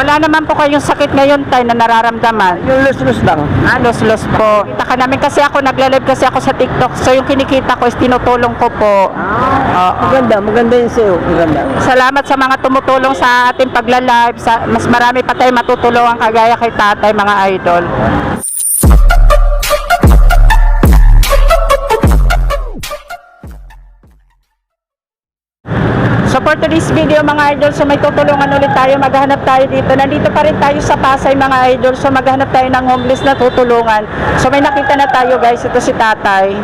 Wala naman po kayong sakit ngayon, tay, na nararamdaman? Yung lus-lus lang. Los po. Kita ka namin kasi ako, nagla-live kasi ako sa TikTok. So yung kinikita ko is tinutulong ko po. Maganda yun sa'yo. Maganda. Salamat sa mga tumutulong sa ating pagla-live. Mas marami pa tayo matutulungan kagaya kay tatay, mga idol. So for today's video, mga idol, so may tutulungan ulit tayo, maghanap tayo dito. Nandito pa rin tayo sa Pasay, mga idol, so maghanap tayo ng homeless na tutulungan. So may nakita na tayo, guys. Ito si tatay.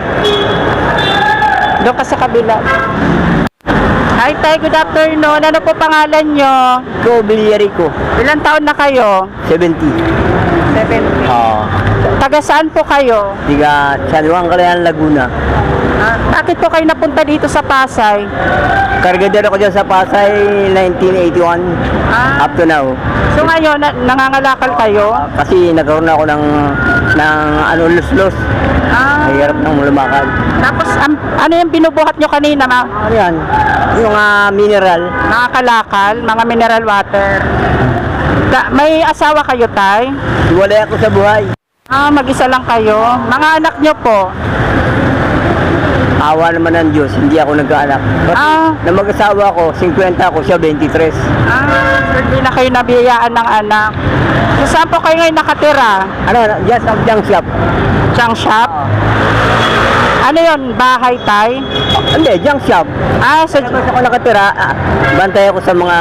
Doon ka sa kabila. Hi tay, good afternoon. Ano po pangalan nyo? Ko, Biliarico. Ilang taon na kayo? 70. 70. Oo. Taga saan po kayo? Tiga San Juan, Calayan, Laguna. Bakit po kayo napunta dito sa Pasay? Kargador ako dyan sa Pasay 1981 up to now. So ngayon, nangangalakal kayo? Kasi nagkaroon ako ng lus-lus. Mahirap nang lumakad. Tapos, ano yung binubuhat nyo kanina, Ano yan? Yung mineral. mga kalakal, mga mineral water? May asawa kayo, tay? Iwalay ako sa buhay. Mag-isa lang kayo. Mga anak nyo po? Awa naman ng Diyos, hindi ako nagkaanak. Na mag-asawa ko, 50 ako, siya 23. So hindi na kayo nabiyayaan ng anak. So saan po kayo ngayon nakatira? Ano, just ang junk shop. Junk shop? Ano yon, bahay, tay? Hindi, junk shop. So Tapos ako nakatira, bantay ako sa mga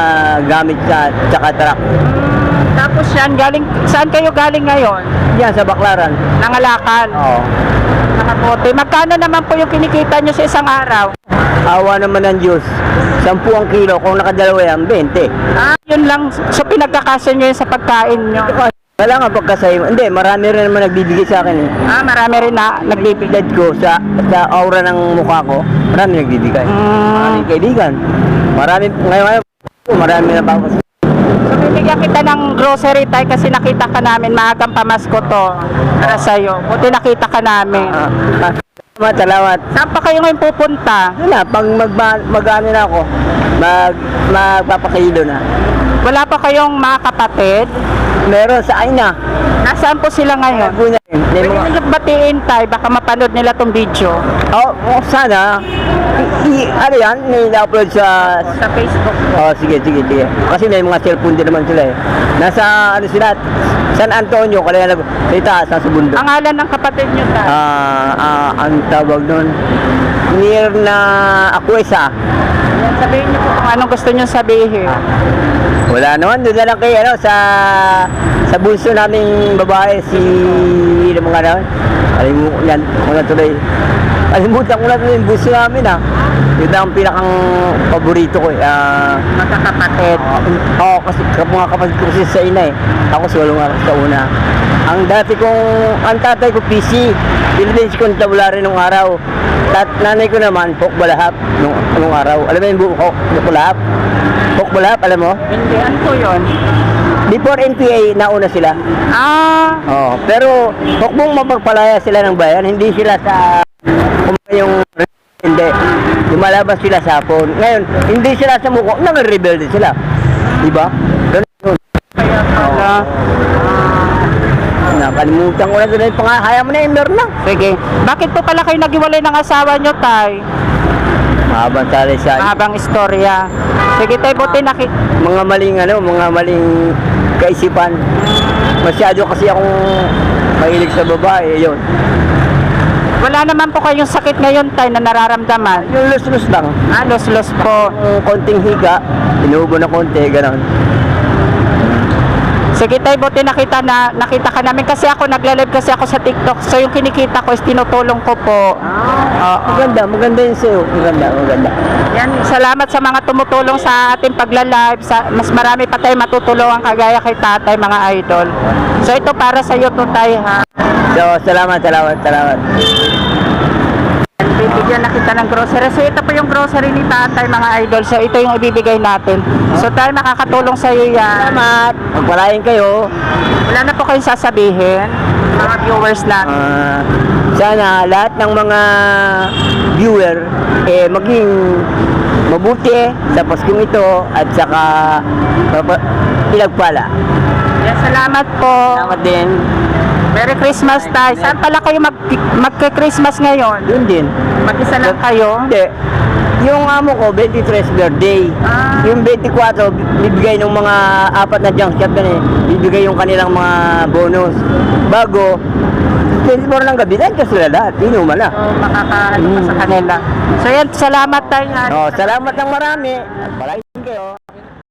gamit sa tsaka truck. tapos yan, saan kayo galing ngayon? Yan, sa Baklaran. Nangalakal? Oo. Nakabote. Magkano naman po yung kinikita nyo sa isang araw? Awa naman ng Diyos. 10 ang kilo, kung nakadalawa yan, 20. Yun lang. So pinagkakasya nyo yun sa pagkain nyo? Wala nga pagkasayo. Hindi, marami rin naman nagbibigay sa akin eh. Marami rin na nagbibigay. Edad ko, sa aura ng mukha ko, marami nagbibigay. Maraming kaibigan. Marami na ba ako. So bibigyan kita ng grocery, tay, kasi nakita ka namin. Maagang pamasko to para sa'yo. Buti nakita ka namin. Salamat. Saan pa kayo ngayon pupunta? Wala, pag mag-ano na ako, magpapakilo na. Wala pa kayong mga kapatid? Meron sa Aina. Nasaan po sila ngayon? Laguna rin. Pwede nyo batiin, tay, baka mapanood nila tong video. Sana. Ano yan? Nila-upload sa Facebook. sige. Kasi may mga cellphone din naman sila eh. Nasa, sila, San Antonio, kaya sa bundok. Ang ngalan ng kapatid nyo, tay? Ang tawag nun, near na Akwesa. Sabihin nyo po kung anong gusto nyo sabihin. Wala naman, doon na lang kay sa bunso naming babae, ano mga naman, kalimutan ko na tuloy yung bunso namin Yun ang pinakang paborito ko Magkakapatid. Kasi mga kapatid ko kasi sa ina Ako solo nga sa una. Ang tatay ko PC, Philippines Constabulary nung araw. Nanay ko naman, Pokbalahap nung araw. Alam mo yung Pokbalahap? Pokbalahap, alam mo? Hindi, ano po yun? Before NPA, nauna sila. Pero hukbong mapagpalaya sila ng bayan, hindi sila sa hindi. Lumalabas sila sa hapon. Ngayon, hindi sila sa muko, nang-rebelde sila. Diba? Ganun. Kaya pala. Nakalimutan ko na doon yung pangahaya mo na yung meron na. Sige. Bakit po pala kayo naghiwalay ng asawa nyo, tay? Mahabang talaysay. Mahabang istorya. Sige, tay, buti Mga maling kaisipan. Masyado kasi akong mahilig sa babae, yun. Wala naman po kayong sakit ngayon, tay, na nararamdaman? Yung lus-lus lang. Los po. Yung konting higa, inuubo na konti, gano'n. Sige, tay, buti nakita ka namin kasi ako, nagla-live kasi ako sa TikTok. So yung kinikita ko is tinutulong ko po. Maganda yun sa'yo. Maganda. Yan, salamat sa mga tumutulong sa ating pagla-live. Mas marami pa tayo matutulungan kagaya kay tatay, mga idol. So ito para sa iyo to, tay, ha. So, salamat. Bibigyan na kita ng grocery. So ito po yung grocery ni tatay, mga idol. So ito yung ibibigay natin. So tayo, makakatulong sa iyo yan. Salamat. Magpalain kayo. Wala na po kayong sasabihin, mga viewers natin. Sana lahat ng mga viewer maging mabuti sa Paskong ito at saka pinagpala. Yan, salamat po. Salamat din. Merry Christmas tayo. Saan pala kayo magka-Christmas ngayon? Yun din. Mag-isa lang kayo? Hindi. Yung amo ko, 23 birthday. Ah. Yung 24, bibigay ng mga apat na junk shop ganun, bibigay yung kanilang mga bonus. Bago, 24 ng gabi, dahil sila lahat, inuman na. So, makakaano pa sa kanila. So yan, salamat tayo. Oh, salamat ng marami. Palagi kayo.